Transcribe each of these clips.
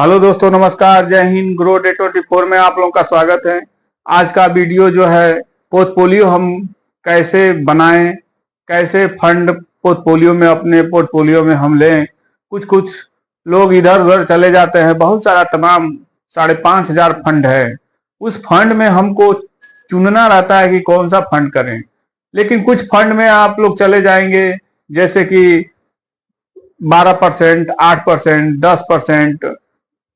Hello दोस्तों, नमस्कार, जय हिंद। ग्रो डे 24 में आप लोगों का स्वागत है। आज का वीडियो जो है, पोर्टफोलियो हम कैसे बनाएं, कैसे फंड पोर्टफोलियो में अपने पोर्टफोलियो में हम लें। कुछ कुछ लोग इधर उधर चले जाते हैं, बहुत सारा तमाम 5,500 फंड है। उस फंड में हमको चुनना रहता है कि कौन सा फंड करें। लेकिन कुछ फंड में आप लोग चले जाएंगे, जैसे कि 12%, 8%, 10%,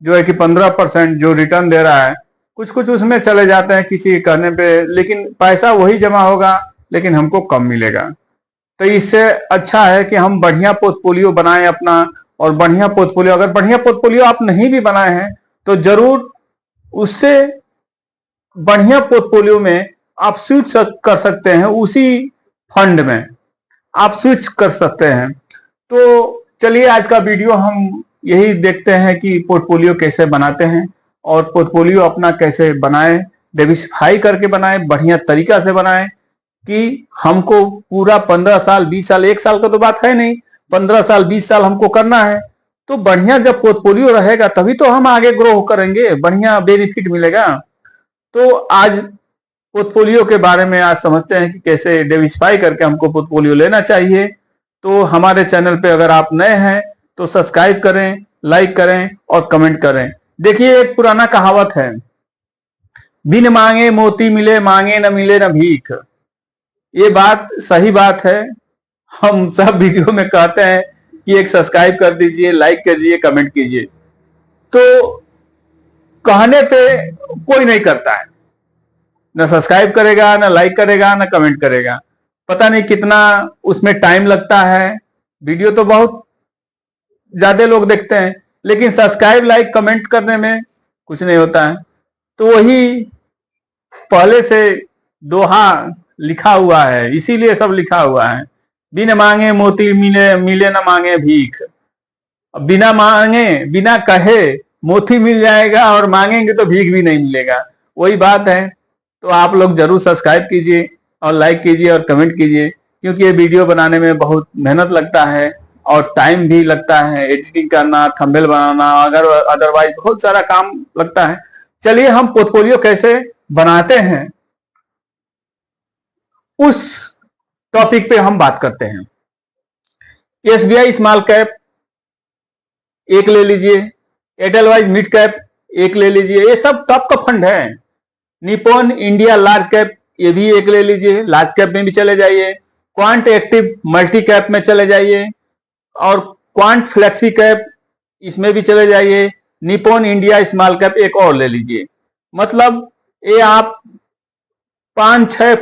जो है कि 15% जो रिटर्न दे रहा है। कुछ कुछ उसमें चले जाते हैं किसी के कहने पे, लेकिन पैसा वही जमा होगा लेकिन हमको कम मिलेगा। तो इससे अच्छा है कि हम बढ़िया पोर्टफोलियो बनाएं अपना। और बढ़िया पोर्टफोलियो, अगर बढ़िया पोर्टफोलियो आप नहीं भी बनाए हैं तो जरूर उससे बढ़िया पोर्टफोलियो में आप स्विच कर सकते हैं। उसी फंड में आप स्विच कर सकते हैं। तो चलिए, आज का वीडियो हम यही देखते हैं कि पोर्टफोलियो कैसे बनाते हैं और पोर्टफोलियो अपना कैसे बनाएं, डाइवर्सिफाई करके बनाएं, बढ़िया तरीका से बनाएं कि हमको पूरा 15 साल, 20 साल, 1 साल का तो बात है नहीं, 15 साल, 20 साल हमको करना है। तो बढ़िया जब पोर्टफोलियो रहेगा तभी तो हम आगे ग्रो करेंगे, बढ़िया बेनिफिट मिलेगा। तो आज पोर्टफोलियो के बारे में आज समझते हैं कि कैसे डाइवर्सिफाई करके हमको पोर्टफोलियो लेना चाहिए। तो हमारे चैनल पे अगर आप नए हैं तो सब्सक्राइब करें, लाइक करें और कमेंट करें। देखिए, एक पुराना कहावत है, बिन मांगे मोती मिले, मांगे न मिले न भीख। ये बात सही बात है। हम सब वीडियो में कहते हैं कि एक सब्सक्राइब कर दीजिए, लाइक कीजिए, कमेंट कीजिए। तो कहने पे कोई नहीं करता है, न सब्सक्राइब करेगा, न लाइक करेगा, न कमेंट करेगा। पता नहीं कितना उसमें टाइम लगता है। वीडियो तो बहुत ज्यादा लोग देखते हैं, लेकिन सब्सक्राइब, लाइक, कमेंट करने में कुछ नहीं होता है। तो वही पहले से दोहा लिखा हुआ है, इसीलिए सब लिखा हुआ है, बिन मांगे मोती मिले, मिले न मांगे भीख। बिना मांगे, बिना कहे मोती मिल जाएगा और मांगेंगे तो भीख भी नहीं मिलेगा। वही बात है। तो आप लोग जरूर सब्सक्राइब कीजिए और लाइक कीजिए और कमेंट कीजिए, क्योंकि ये वीडियो बनाने में बहुत मेहनत लगता है और टाइम भी लगता है, एडिटिंग करना, थंबनेल बनाना, अगर अदरवाइज बहुत सारा काम लगता है। चलिए, हम पोर्टफोलियो कैसे बनाते हैं उस टॉपिक पे हम बात करते हैं। एसबीआई स्मॉल कैप एक ले लीजिए, एडलवाइज मिड कैप एक ले लीजिए, ये सब टॉप का फंड है। निपॉन इंडिया लार्ज कैप, ये भी एक ले लीजिए, लार्ज कैप में भी चले जाइए। क्वांट एक्टिव मल्टी कैप में चले जाइए और क्वांट फ्लेक्सी कैप, इसमें भी चले जाइए। निपॉन इंडिया स्मॉल कैप एक और ले लीजिए। मतलब ये आप 5-6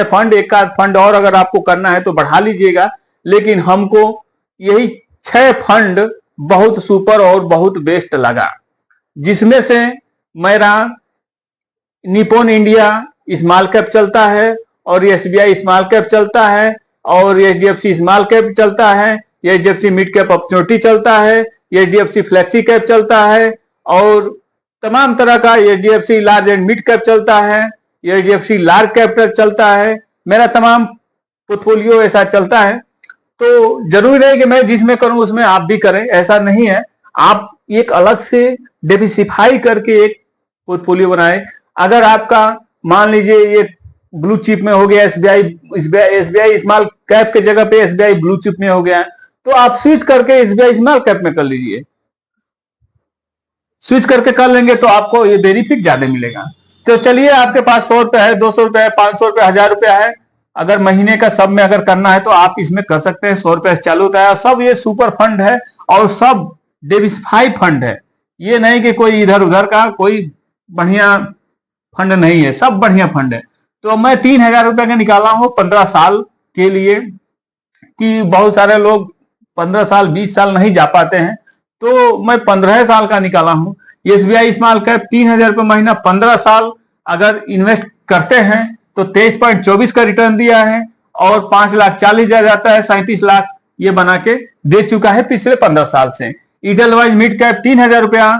फंड, एक आध फंड और अगर आपको करना है तो बढ़ा लीजिएगा। लेकिन हमको यही 6 फंड बहुत सुपर और बहुत बेस्ट लगा, जिसमें से मेरा निपॉन इंडिया स्मॉल कैप चलता है और एसबीआई स्मॉल कैप चलता है और एचडीएफसी स्मॉल कैप चलता है, एचडीएफसी मिड कैप अपॉर्चुनिटी चलता है, एचडीएफसी फ्लेक्सी कैप चलता है और तमाम तरह का HDFC large and mid cap चलता है, एचडीएफसी लार्ज कैप चलता है। मेरा तमाम पोर्टफोलियो ऐसा चलता है। तो जरूरी नहीं कि मैं जिसमें करूं उसमें आप भी करें, ऐसा नहीं है। आप एक अलग से डाइवर्सिफाई करके एक पोर्टफोलियो बनाएं। अगर आपका मान लीजिए ये ब्लू चिप में हो गया, एसबीआई स्मॉल कैप के जगह पे एसबीआई ब्लू चिप में हो गया, तो आप स्विच करके एसबीआई स्मॉल कैप में कर लीजिए। स्विच करके कर लेंगे तो आपको ये बेनिफिट ज्यादा मिलेगा। तो चलिए, आपके पास 100 रुपया है, 200 रुपया है, 500 रुपया, 1000 रुपया है, अगर महीने का सब में अगर करना है तो आप इसमें कर सकते हैं। 100 रुपया से चालू होता है। सब ये सुपर फंड है और सब डाइवर्सिफाई फंड है। ये नहीं कि कोई इधर उधर का कोई बढ़िया फंड नहीं है, सब बढ़िया फंड है। तो मैं 3000 रुपया का निकाला हूं 15 साल के लिए, कि बहुत सारे लोग 15 साल, 20 साल नहीं जा पाते हैं, तो मैं 15 साल का निकाला हूं। एसबीआई स्मॉल कैप 3000 रुपये महीना, 15 साल अगर इन्वेस्ट करते हैं तो 23.24 का रिटर्न दिया है और 5,40,000 जाता है, 37 लाख ये बना के दे चुका है पिछले 15 साल से। इडलवाइज मिड कैप 3000 रुपया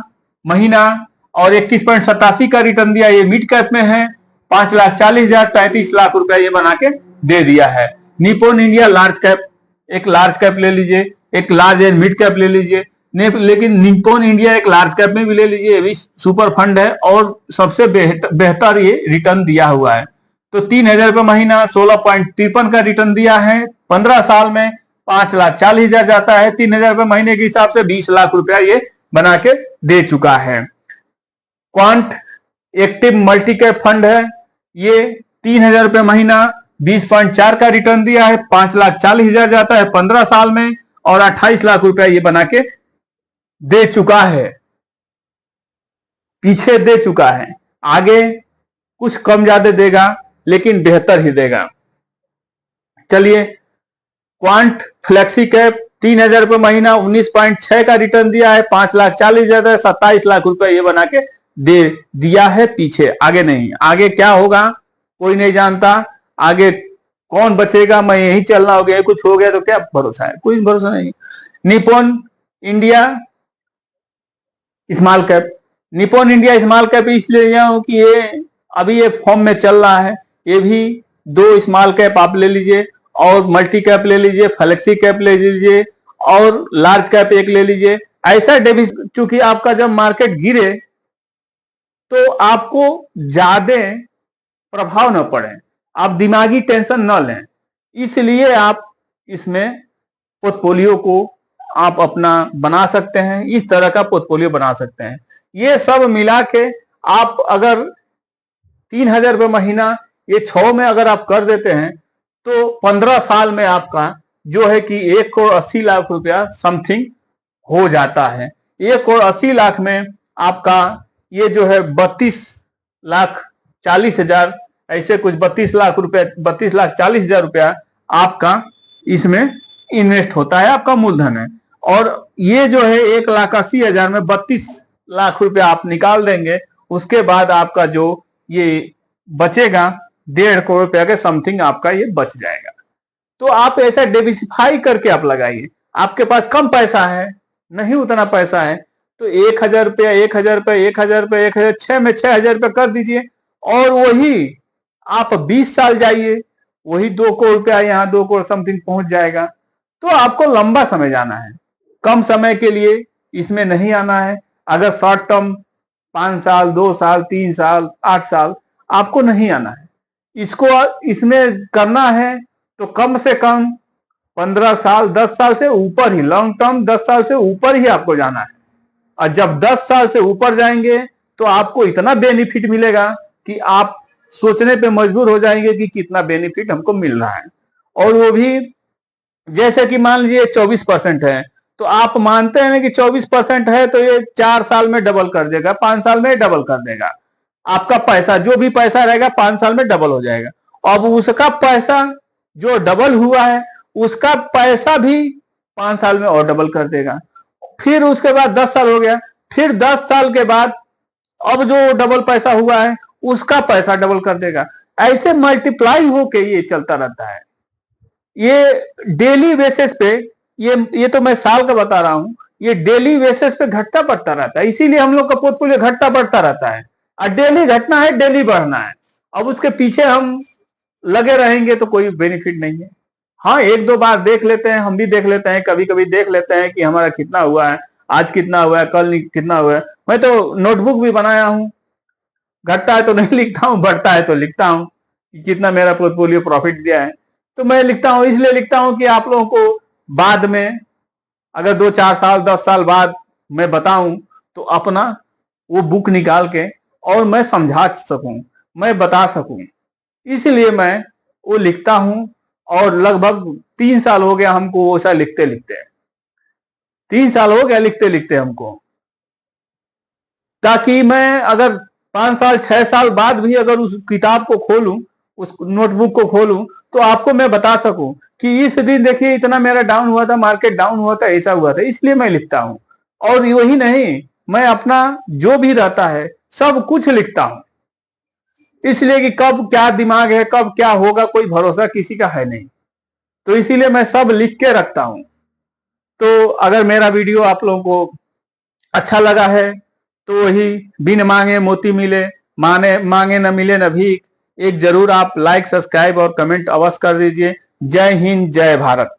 महीना और 21.87 का रिटर्न दिया, ये मिड कैप में है, 5,40,000, 33 लाख रुपया ये बना के दे दिया है। निपॉन इंडिया लार्ज कैप, एक लार्ज कैप ले लीजिए, एक लार्ज एंड मिड कैप ले लीजिए। लेकिन निप्पॉन इंडिया एक लार्ज कैप में भी ले लीजिए, ये भी सुपर फंड है और सबसे बेहतर ये रिटर्न दिया हुआ है। तो 3,000 रुपये महीना 16.53 का रिटर्न दिया है। 15 साल में 5,40,000 जाता है। 3,000 रुपये महीने के हिसाब से 20 लाख रुपया ये बना के दे चुका है। Quant active multi cap fund है, ये 3,000 रुपये महीना 20.4 का रिटर्न दिया है। 5,40,000 जाता है 15 साल में और 28 लाख रुपया ये बना के दे चुका है, पीछे दे चुका है। आगे कुछ कम ज्यादा देगा लेकिन बेहतर ही देगा। चलिए, क्वांट फ्लेक्सी कैप 3,000 रुपये महीना 19.6 का रिटर्न दिया है। 5,40,000 27 लाख रुपए ये बना के दे दिया है पीछे, आगे नहीं। आगे क्या होगा कोई नहीं जानता, आगे कौन बचेगा, मैं यही चलना हो गया, कुछ हो गया तो क्या भरोसा है, कोई भरोसा नहीं। Nippon India small cap, Nippon India small cap इसलिए लिया हूं कि ये अभी ये फॉर्म में चल रहा है। ये भी 2 स्मॉल कैप आप ले लीजिए और मल्टी कैप ले लीजिए, फ्लेक्सी कैप ले लीजिए और लार्ज कैप एक ले लीजिए। ऐसा डेबिट, चूंकि आपका जब मार्केट गिरे तो आपको ज्यादा प्रभाव न पड़े, आप दिमागी टेंशन न लें, इसलिए आप इसमें पोर्टफोलियो को आप अपना बना सकते हैं। इस तरह का पोर्टफोलियो बना सकते हैं। ये सब मिला के आप अगर 3,000 रुपये महीना ये 6 में अगर आप कर देते हैं तो 15 साल में आपका जो है कि 1,80,00,000 रुपया समथिंग हो जाता है। 1,80,00,000 में आपका ये जो है 32,40,000 ऐसे कुछ 32 लाख रुपया, 32,40,000 रुपया आपका इसमें इन्वेस्ट होता है, आपका मूलधन है। और ये जो है 1,80,000 में 32 लाख रुपया आप निकाल देंगे, उसके बाद आपका जो ये बचेगा 1.5 करोड़ रुपया के समथिंग आपका ये बच जाएगा। तो आप ऐसा डिविसिफाई करके आप लगाइए। आपके पास कम पैसा है, नहीं उतना पैसा है, तो 1,000 रुपया 1,000 रुपया 1,000 रुपया 1,000 6 में 6,000 रुपया कर दीजिए और वही आप 20 साल जाइए, वही 2 करोड़ रुपया यहाँ 2 करोड़ समथिंग पहुंच जाएगा। तो आपको लंबा समय जाना है, कम समय के लिए इसमें नहीं आना है। अगर शॉर्ट टर्म 5 साल 2 साल 3 साल 8 साल आपको नहीं आना है, इसको इसमें करना है तो कम से कम 15 साल 10 साल से ऊपर ही, लॉन्ग टर्म 10 साल से ऊपर ही आपको जाना है। और जब 10 साल से ऊपर जाएंगे तो आपको इतना बेनिफिट मिलेगा कि आप सोचने पे मजबूर हो जाएंगे कि कितना बेनिफिट हमको मिल रहा है। और वो भी जैसे कि मान लीजिए 24% है, तो आप मानते हैं कि 24% है तो ये 4 साल में डबल कर देगा, 5 साल में डबल कर देगा। आपका पैसा जो भी पैसा रहेगा 5 साल में डबल हो जाएगा। अब उसका पैसा जो डबल हुआ है उसका पैसा भी 5 साल में और डबल कर देगा। फिर उसके बाद 10 साल हो गया, फिर 10 साल के बाद अब जो डबल पैसा हुआ है उसका पैसा डबल कर देगा। ऐसे मल्टीप्लाई होके ये चलता रहता है। ये डेली बेसिस पे, ये तो मैं साल का बता रहा हूं, ये डेली बेसिस पे घटता बढ़ता रहता है। इसीलिए हम लोग का पोर्टफोलियो घटता बढ़ता रहता है। और डेली घटना है, डेली बढ़ना है। अब उसके पीछे हम लगे रहेंगे तो कोई बेनिफिट नहीं है। हाँ, 1-2 बार देख लेते हैं, हम भी देख लेते हैं, कभी कभी देख लेते हैं कि हमारा कितना हुआ है, आज कितना हुआ है, कल कितना हुआ है। मैं तो नोटबुक भी बनाया हूं, घटता है तो नहीं लिखता हूं, बढ़ता है तो लिखता हूं कि कितना मेरा पोर्टफोलियो प्रॉफिट दिया है। तो मैं लिखता हूं, इसलिए लिखता हूं कि आप लोगों को बाद में अगर 2-4 साल 10 साल बाद मैं बताऊं तो अपना वो बुक निकाल के और मैं समझा सकूं, मैं बता सकूं। इसलिए मैं वो लिखता हूं। और लगभग 3 साल हो गया हमको ऐसा लिखते लिखते, 3 साल हो गया लिखते लिखते हमको, ताकि मैं अगर 5 साल 6 साल बाद भी अगर उस किताब को खोलूं, उस नोटबुक को खोलूं, तो आपको मैं बता सकूं कि इस दिन देखिए इतना मेरा डाउन हुआ था, मार्केट डाउन हुआ था, ऐसा हुआ था। इसलिए मैं लिखता हूं। और वही नहीं, मैं अपना जो भी रहता है सब कुछ लिखता हूं, इसलिए कि कब क्या दिमाग है, कब क्या होगा, कोई भरोसा किसी का है नहीं। तो इसीलिए मैं सब लिख के रखता हूं। तो अगर मेरा वीडियो आप लोगों को अच्छा लगा है तो वही बिन मांगे मोती मिले, मांगे न मिले न भीख, एक जरूर आप लाइक सब्सक्राइब और कमेंट अवश्य कर दीजिए। जय हिंद, जय भारत।